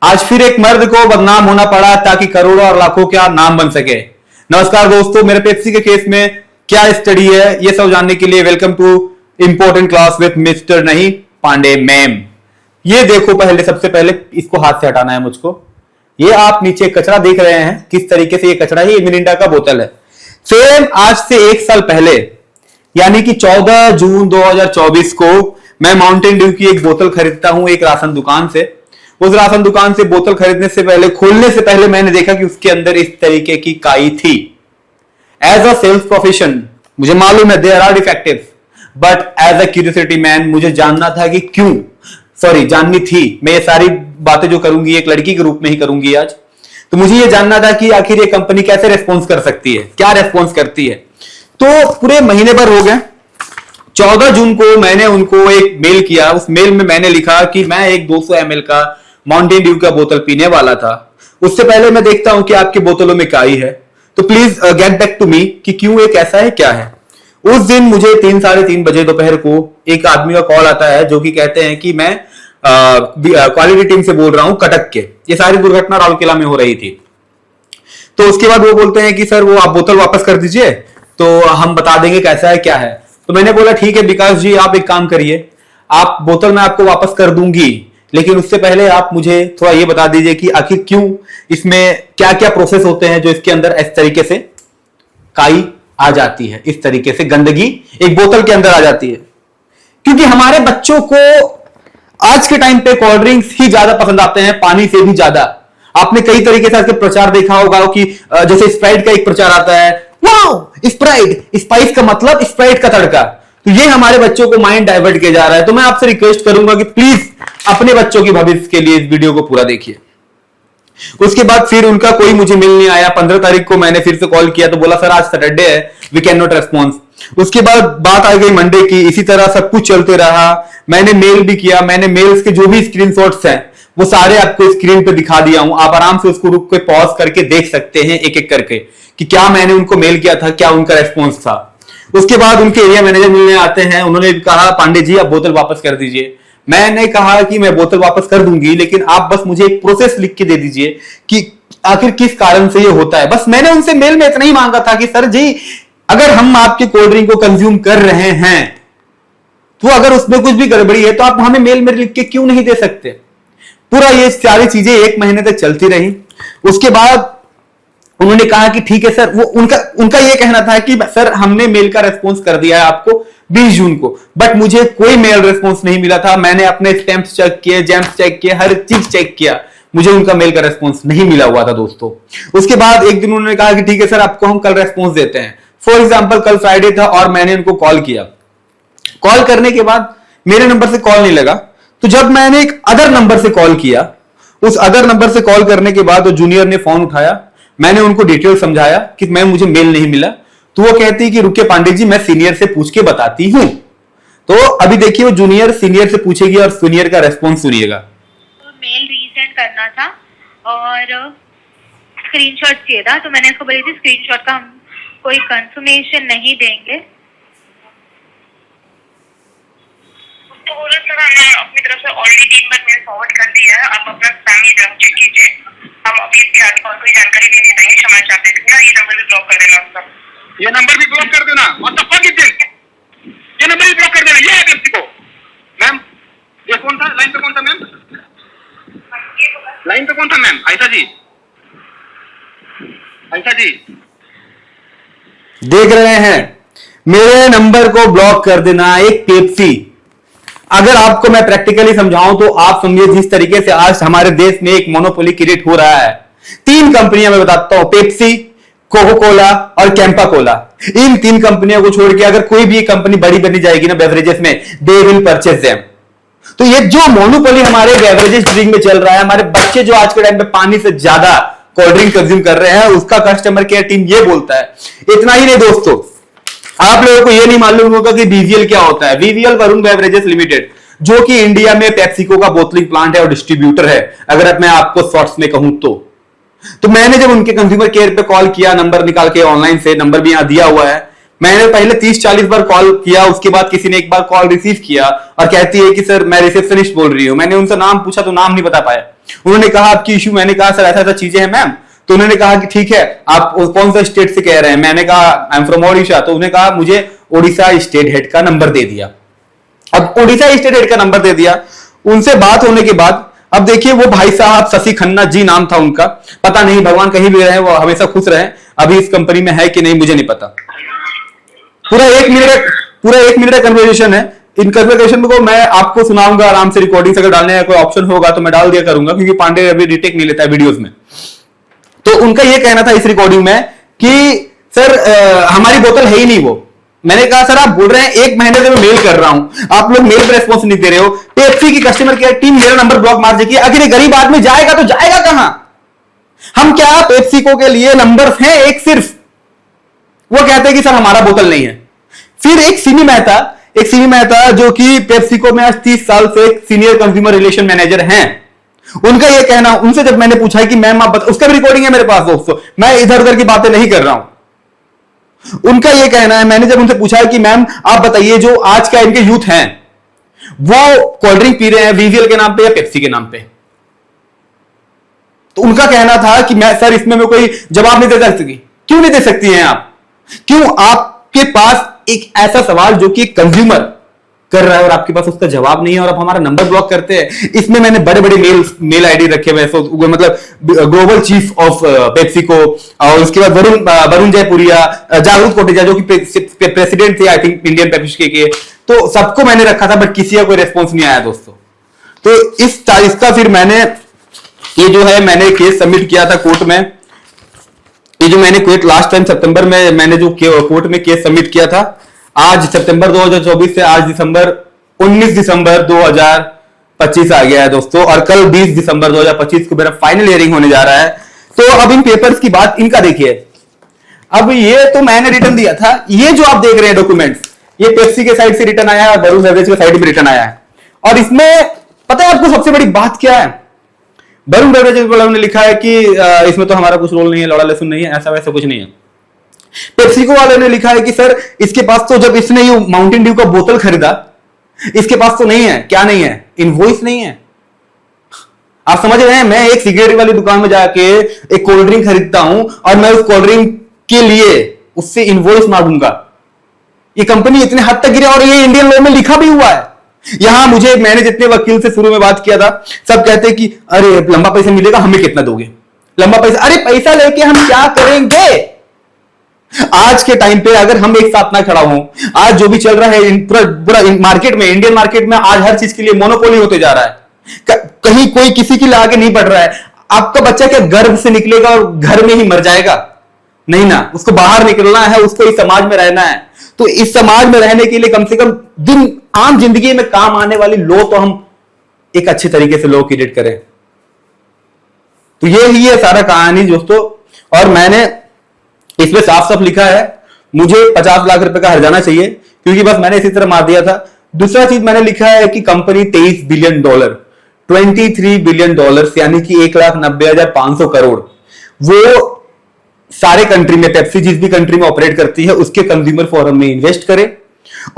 आज फिर एक मर्द को बदनाम होना पड़ा ताकि करोड़ों और लाखों का नाम बन सके। नमस्कार दोस्तों, मेरे पेप्सी के केस में क्या स्टडी है ये सब जानने के लिए welcome two important class with mister नहीं पांडे मैम। ये देखो, पहले सबसे पहले इसको हाथ से हटाना है मुझको। ये आप नीचे कचरा देख रहे हैं, किस तरीके से ये कचरा है, ये मिरिंडा का बोतल है। सेम आज से 1 साल पहले यानी कि 14 जून 2024 को मैं माउंटेन ड्यू की एक बोतल खरीदता हूं एक राशन दुकान से। उस राशन दुकान से बोतल खरीदने से पहले, खोलने से पहले मैंने देखा कि उसके अंदर इस तरीके की काई थी। एज अ सेल्स प्रोफेशन मुझे मालूम है there are defectives, but as a curiosity man मुझे जानना था कि क्यों, जाननी थी। मैं ये सारी बातें जो करूंगी एक लड़की के रूप में ही करूंगी आज। तो मुझे ये जानना था कि आखिर ये कंपनी कैसे रेस्पॉन्स कर सकती है, क्या रेस्पॉन्स करती है। तो पूरे महीने भर हो गए। 14 जून को मैंने उनको एक मेल किया। उस मेल में मैंने लिखा कि मैं एक 200 ml का माउंटेन ड्यू का बोतल पीने वाला था। उससे पहले मैं देखता हूं कि आपकी बोतलों में काई है, तो please get back to me कि क्यों एक ऐसा है, क्या है। उस दिन मुझे 3 साढ़े 3 बजे दोपहर को एक आदमी का कॉल आता है जो कि कहते हैं कि मैं क्वालिटी टीम से बोल रहा हूं कटक के। ये सारी दुर्घटना राउरकेला में हो रही थी। तो उसके बाद वो बोलते हैं कि सर वो आप बोतल वापस कर दीजिए तो हम बता देंगे कैसा है क्या है। तो मैंने बोला ठीक है विकास जी, आप एक काम करिए, आप बोतल मैं आपको वापस कर दूंगी, लेकिन उससे पहले आप मुझे थोड़ा ये बता दीजिए कि आखिर क्यों इसमें क्या क्या प्रोसेस होते हैं जो इसके अंदर इस तरीके से काई आ जाती है, इस तरीके से गंदगी एक बोतल के अंदर आ जाती है। क्योंकि हमारे बच्चों को आज के टाइम पे कोल्ड ड्रिंक्स ही ज्यादा पसंद आते हैं, पानी से भी ज्यादा। आपने कई तरीके से इसके प्रचार देखा होगा कि जैसे स्प्राइट का एक प्रचार आता है, वाओ स्प्राइट, स्पाइस का मतलब स्प्राइट का तड़का। तो ये हमारे बच्चों को माइंड डाइवर्ट किया जा रहा है। तो मैं आपसे रिक्वेस्ट करूंगा कि प्लीज अपने बच्चों के भविष्य के लिए इस वीडियो को पूरा देखिए। उसके बाद फिर उनका कोई मुझे मिल नहीं आया। 15 तारीख को मैंने फिर से कॉल किया तो बोला सर आज सैटरडे है, वी कैन नॉट रेस्पॉन्स। उसके बाद बात आ गई मंडे की। इसी तरह सब कुछ चलते रहा। मैंने मेल भी किया। मैंने मेल्स के जो भी स्क्रीनशॉट्स हैं वो सारे आपको स्क्रीन पे दिखा दिया हूं। आप आराम से उसको रुक के पॉज करके देख सकते हैं एक एक करके कि क्या मैंने उनको मेल किया था, क्या उनका रेस्पॉन्स था। उसके बाद उनके एरिया मैनेजर मिलने आते हैं। उन्होंने कहा पांडे जी आप बोतल वापस कर दीजिए। मैंने कहा कि मैं बोतल वापस कर दूंगी, लेकिन आप बस मुझे एक प्रोसेस लिख के दे दीजिए कि आखिर किस कारण से ये होता है। बस मैंने उनसे मेल में इतना ही मांगा था कि सर जी अगर हम आपके कोल्ड ड्रिंक को कंज्यूम कर रहे हैं तो अगर उसमें कुछ भी गड़बड़ी है तो आप हमें मेल में लिख के क्यों नहीं दे सकते। पूरा ये सारी चीजें 1 महीने तक चलती रही। उसके बाद उन्होंने कहा कि ठीक है सर। वो उनका ये कहना था कि सर हमने मेल का रेस्पॉन्स कर दिया है आपको 20 जून को, बट मुझे कोई मेल रेस्पॉन्स नहीं मिला था। मैंने अपने स्टैंप्स चेक किए, जैम्स चेक किए, हर चीज चेक किया, मुझे उनका मेल का रेस्पॉन्स नहीं मिला हुआ था दोस्तों। उसके बाद एक दिन उन्होंने कहा कि ठीक है सर आपको हम कल रेस्पॉन्स देते हैं। फॉर एग्जाम्पल कल फ्राइडे था और मैंने उनको कॉल किया। कॉल करने के बाद मेरे नंबर से कॉल नहीं लगा। तो जब मैंने एक अदर नंबर से कॉल किया, उस अदर नंबर से कॉल करने के बाद वो जूनियर ने फोन उठाया। मैंने उनको डिटेल समझाया कि मैम मुझे मेल नहीं मिला। तो वो कहती कि रुकिए पांडे जी मैं सीनियर से पूछ के बताती हूं। तो अभी देखिए वो जूनियर सीनियर से पूछेगी और सीनियर का रेस्पॉन्स सुनिएगा। मेल रीसेंड करना था और स्क्रीनशॉट चाहिए था, तो मैंने इसको बोली थी स्क्रीनशॉट का हम कोई कंफर्मेशन नहीं देंगे। तो बोले सर हमने अपनी तरफ से ऑलरेडी 3 बार मेल फॉरवर्ड कर दिया है, आप अपना स्पैम ईमेल चेक कीजिए, हम अभी इसके आगे और कोई जानकारी नहीं दे पाएंगे, क्षमा चाहते हैं। ये नंबर भी ब्लॉक कर देना उसका, ये नंबर भी ब्लॉक कर देना। What the fuck is this, ये नंबर भी ब्लॉक कर देना। ये है व्यक्ति को। मैम ये कौन था लाइन पे, कौन था मैम लाइन पे, कौन था मैम? आयशा जी, आयशा जी देख रहे हैं, मेरे नंबर को ब्लॉक कर देना एक पेप्सी। अगर आपको मैं प्रैक्टिकली समझाऊं तो आप समझिए जिस तरीके से आज हमारे देश में एक मोनोपोली क्रिएट हो रहा है। 3 कंपनियां मैं बताता हूं, पेप्सी, कोको कोला और कैंपा कोला। इन 3 कंपनियों को छोड़ के अगर कोई भी कंपनी बड़ी बनी जाएगी ना बेवरेजेस में, दे विल परचेज देम। तो ये जो मोनोपोली हमारे बेवरेजेस ड्रिंक में चल रहा है, हमारे बच्चे जो आज के टाइम पे पानी से ज्यादा कोल्ड ड्रिंक कंज्यूम कर रहे हैं, उसका कस्टमर केयर टीम ये बोलता है। इतना ही नहीं दोस्तों, आप लोगों को यह नहीं मालूम होगा कि बीवीएल क्या होता है। बीवीएल वरुण बेवरेजेस लिमिटेड, जो कि इंडिया में पेप्सिको का बोतलिंग प्लांट है और डिस्ट्रीब्यूटर है, अगर मैं आपको शॉर्ट्स में कहूं तो मैंने जब उनके कंज्यूमर केयर पे कॉल किया, नंबर निकाल के ऑनलाइन से, नंबर भी यहां दिया हुआ है, मैंने पहले 30-40 बार कॉल किया, उसके बाद किसी ने एक बार कॉल रिसीव किया और कहती है कि सर मैं रिसेप्शनिस्ट बोल रही हूं। मैंने उनसे नाम पूछा तो नाम नहीं बता पाया। उन्होंने कहा आपकी इशू, मैंने कहा सर ऐसा ऐसा चीजें हैं मैम। तो उन्होंने कहा कि ठीक है, आप कौन सा स्टेट से कह रहे हैं। मैंने कहा आई एम फ्रॉम ओडिशा। तो उन्होंने कहा मुझे ओडिशा स्टेट हेड का नंबर दे दिया। अब ओडिशा स्टेट हेड का नंबर दे दिया, उनसे बात होने के बाद अब देखिए वो भाई साहब शशि खन्ना जी नाम था उनका, पता नहीं भगवान कहीं भी रहे, वो हमेशा खुश रहे। अभी इस कंपनी में है कि नहीं मुझे नहीं पता। पूरा एक मिनट का कन्वर्सेशन है। इन कन्वर्सेशन को मैं आपको सुनाऊंगा आराम से, रिकॉर्डिंग अगर डालने का कोई ऑप्शन होगा तो मैं डाल दिया करूंगा, क्योंकि पांडे अभी रिटेक नहीं लेता है वीडियोस में। तो उनका यह कहना था इस रिकॉर्डिंग में कि सर हमारी बोतल है ही नहीं वो। मैंने कहा सर आप बोल रहे हैं 1 महीने से मैं मेल कर रहा हूं, आप लोग मेल पर रेस्पॉन्स नहीं दे रहे हो। पेप्सी की कस्टमर केयर टीम मेरा नंबर ब्लॉक मार देगी। अगर ये गरीब आदमी जाएगा तो जाएगा कहां? हम क्या पेप्सिको के लिए नंबर हैं एक सिर्फ? वो कहते हैं कि सर हमारा बोतल नहीं है। फिर एक सिमी मेहता जो कि पेप्सिको में आज 30 साल से सीनियर कंज्यूमर रिलेशन मैनेजर हैं, उनका यह कहना, उनसे जब मैंने पूछा कि मैम आप उसका भी रिकॉर्डिंग है मेरे पास दोस्तों, मैं इधर उधर की बातें नहीं कर रहा हूं। उनका यह कहना है, मैंने जब उनसे पूछा कि मैम आप बताइए जो आज का इनके यूथ हैं वो कोल्ड ड्रिंक पी रहे हैं वीवीएल के नाम पे या पेप्सी के नाम पे, तो उनका कहना था कि मैं सर इसमें मैं कोई जवाब नहीं दे सकती। क्यों नहीं दे सकती हैं आप? क्यों आपके पास एक ऐसा सवाल जो कि कंज्यूमर कर रहा है और आपके पास उसका जवाब नहीं है और आप हमारा नंबर ब्लॉक करते हैं? इसमें मैंने बड़े बड़े मेल आईडी रखे हुए, मतलब ग्लोबल चीफ ऑफ पेप्सिको, और उसके बाद वरुण जयपुरिया, जागरूक कोटेचा जो कि प्रेसिडेंट थे आई थिंक इंडियन पेप्सी के। तो सबको मैंने रखा था, बट किसी का कोई रेस्पॉन्स नहीं आया दोस्तों। तो इसका फिर मैंने ये जो है मैंने केस सबमिट किया था कोर्ट में। ये जो मैंने क्विट लास्ट टाइम सितंबर में मैंने जो कोर्ट में केस सबमिट किया था, आज सितंबर 2024 से आज 19 दिसंबर 2025 आ गया है दोस्तों, और कल 20 दिसंबर 2025 को मेरा फाइनल हियरिंग होने जा रहा है। तो अब इन पेपर्स की बात इनका देखिए। अब ये तो मैंने रिटर्न दिया था, ये जो आप देख रहे हैं डॉक्यूमेंट्स, ये पेप्सी के साइड से रिटर्न आया है और वरुण बेवरेज के साइड में रिटर्न आया है। और इसमें पता है आपको सबसे बड़ी बात क्या है? वरुण बेवरेज वालों ने लिखा है कि इसमें तो हमारा कुछ रोल नहीं है, लौड़ा लहसुन नहीं है, ऐसा वैसा कुछ नहीं है। पेप्सिको वाले ने लिखा है कि सर इसके पास तो जब इसने ये माउंटेन ड्यू का बोतल खरीदा इसके पास तो नहीं है। क्या नहीं है? इनवॉइस नहीं है। आप समझ रहे हैं? मैं एक सिगरेट वाली दुकान में जाके एक कोल्ड ड्रिंक खरीदता हूं और मैं उस कोल्ड ड्रिंक के लिए उससे इनवॉइस मांगूंगा। ये कंपनी इतने हद तक गिरे, और ये इंडियन लॉ में लिखा भी हुआ है। यहां मुझे, मैंने जितने वकील से शुरू में बात किया था, सब कहते हैं कि अरे लंबा पैसा मिलेगा, हमें कितना दोगे? लंबा पैसा? अरे पैसा लेके हम क्या करेंगे? आज के टाइम पे अगर हम एक साथ ना खड़ा हो, आज जो भी चल रहा है पूरा मार्केट में, इंडियन मार्केट में आज हर चीज के लिए मोनोपोली होते जा रहा है। कहीं कोई किसी के लिए आगे नहीं बढ़ रहा है। आपका बच्चा क्या गर्भ से निकलेगा और घर में ही मर जाएगा? नहीं ना, उसको बाहर निकलना है, उसको इस समाज में रहना है। तो इस समाज में रहने के लिए कम से कम आम जिंदगी में काम आने वाली लॉ तो हम एक अच्छे तरीके से लॉ क्रिएट करें। तो ये ही है सारा कहानी दोस्तों। और मैंने इसमें साफ साफ लिखा है मुझे 50 लाख रुपए का हर्जाना चाहिए, क्योंकि बस मैंने इसी तरह मार दिया था। दूसरा चीज मैंने लिखा है कि कंपनी $23 बिलियन, $23 बिलियन, यानी कि 1,90,500 करोड़, वो सारे कंट्री में, पेप्सी जिस भी कंट्री में ऑपरेट करती है उसके कंज्यूमर फोरम में इन्वेस्ट करे।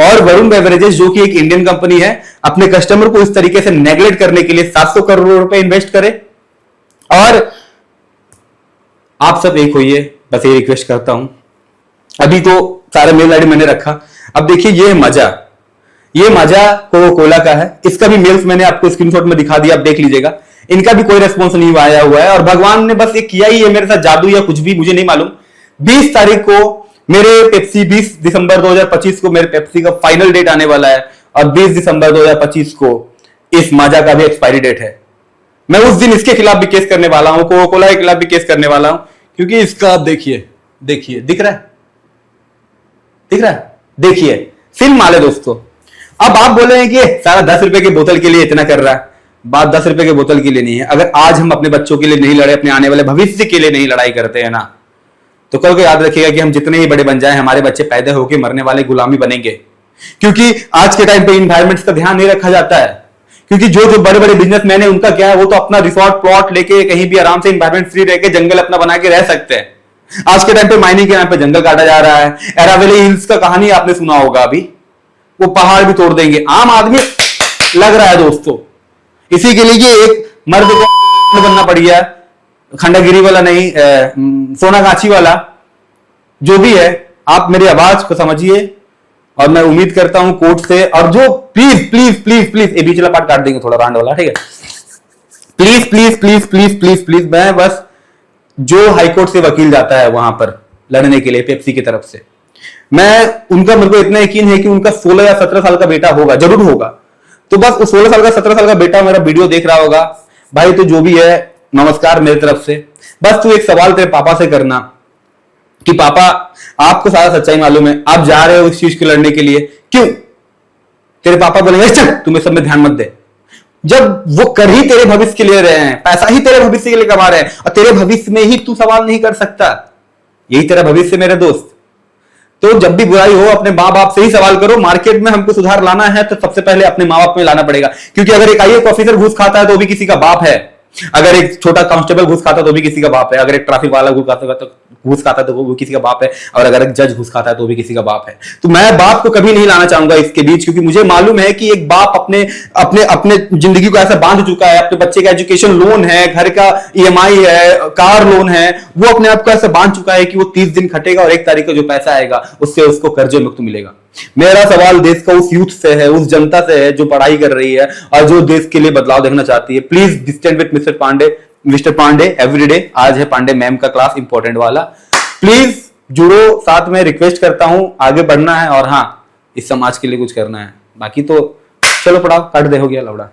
और वरुण बेवरेजेस जो कि एक इंडियन कंपनी है, अपने कस्टमर को इस तरीके से नेग्लेक्ट करने के लिए 700 करोड़ रुपए इन्वेस्ट करे। और आप सब एक होइए, बस ये रिक्वेस्ट करता हूं। अभी तो सारा मेल आईडी मैंने रखा। अब देखिए ये मजा कोको कोला का है। इसका भी मेल्स मैंने आपको स्क्रीनशॉट में दिखा दिया, आप देख लीजिएगा। इनका भी कोई रेस्पॉन्स नहीं आया हुआ है, और भगवान ने बस ये किया ही है मेरे साथ जादू या कुछ भी, मुझे नहीं मालूम। 20 तारीख को मेरे पेप्सी, 20 दिसंबर 2025 को मेरे पेप्सी का फाइनल डेट आने वाला है, और 20 दिसंबर 2025 को इस माजा का भी एक्सपायरी डेट है। मैं उस दिन इसके खिलाफ भी केस करने वाला हूं, कोको कोला के खिलाफ भी केस करने वाला हूं, क्योंकि इसका आप देखिए दिख रहा है, देखिए फिल्म वाले दोस्तों। अब आप बोले हैं कि सारा 10 रुपए की बोतल के लिए इतना कर रहा है। बात 10 रुपए की बोतल के लिए नहीं है। अगर आज हम अपने बच्चों के लिए नहीं लड़े, अपने आने वाले भविष्य के लिए नहीं लड़ाई करते हैं ना, तो कल को याद रखिएगा कि हम जितने ही बड़े बन जाए, हमारे बच्चे पैदा होकर मरने वाले गुलामी बनेंगे। क्योंकि आज के टाइम पे इन्वायरमेंट का ध्यान नहीं रखा जाता है। क्योंकि जो बड़े बड़े बिजनेसमैन है, उनका क्या है, वो तो अपना रिसोर्ट प्लॉट लेके कहीं भी आराम से इन्वायरमेंट फ्री रह के जंगल अपना बना के रह सकते हैं। आज के टाइम पे माइनिंग के नाम पे जंगल काटा जा रहा है। एरावली हिल्स का कहानी आपने सुना होगा, अभी वो पहाड़ भी तोड़ देंगे। आम आदमी लग रहा है दोस्तों, इसी के लिए एक मर्द को बनना पड़ गया, खंडागिरी वाला नहीं, सोनागाछी वाला, जो भी है। आप मेरी आवाज को समझिए और मैं उम्मीद करता हूं कोर्ट से, और जो प्लीज प्लीज प्लीज प्लीज, ये बीचला पार्ट काट देंगे थोड़ा रांड वाला, ठीक है। Please please please please please please, मैं बस जो हाईकोर्ट से वकील जाता है वहां पर लड़ने के लिए पेप्सी की तरफ से, मैं उनका, मेरे को इतना यकीन है कि उनका 16 या 17 साल का बेटा होगा, जरूर होगा। तो बस उस 16 साल का 17 साल का बेटा मेरा वीडियो देख रहा होगा। भाई तो जो भी है, नमस्कार मेरी तरफ से। बस तू एक सवाल तेरे पापा से करना कि पापा आपको सारा सच्चाई मालूम है, आप जा रहे हो इस चीज के लड़ने के लिए, क्यों? तेरे पापा बोलेंगे चल तुम्हें सब में ध्यान मत दे। जब वो कर ही तेरे भविष्य के लिए रहे हैं, पैसा ही तेरे भविष्य के लिए कमा रहे हैं, और तेरे भविष्य में ही तू सवाल नहीं कर सकता, यही तेरा भविष्य मेरे दोस्त। तो जब भी बुराई हो अपने माँ बाप से ही सवाल करो। मार्केट में हमको सुधार लाना है तो सबसे पहले अपने माँ बाप में लाना पड़ेगा, क्योंकि अगर एक आईएएस ऑफिसर घूस खाता है तो भी किसी का बाप है, अगर एक छोटा कांस्टेबल घूस खाता है तो भी किसी का बाप है, अगर एक ट्रैफिक वाला घूस खाता है तो वो किसी का बाप है, और अगर एक जज घूस खाता है तो भी किसी का बाप है। तो मैं बाप को कभी नहीं लाना चाहूंगा इसके बीच, क्योंकि मुझे मालूम है कि एक बाप अपने अपने अपने जिंदगी को ऐसा बांध चुका है, अपने बच्चे का एजुकेशन लोन है, घर का ईएमआई है, कार लोन है, वो अपने आप को ऐसा बांध चुका है कि वो 30 दिन खटेगा और 1 तारीख को जो पैसा आएगा उससे उसको कर्जे मुक्त मिलेगा। मेरा सवाल देश का उस यूथ से है, उस जनता से है जो पढ़ाई कर रही है और जो देश के लिए बदलाव देखना चाहती है। Please stand with mister Pandey everyday. आज है पांडे मैम का क्लास, इंपॉर्टेंट वाला। प्लीज जुड़ो, साथ में रिक्वेस्ट करता हूं, आगे बढ़ना है और हाँ, इस समाज के लिए कुछ करना है। बाकी तो चलो पढ़ाओ, काट दे, हो गया लवड़ा।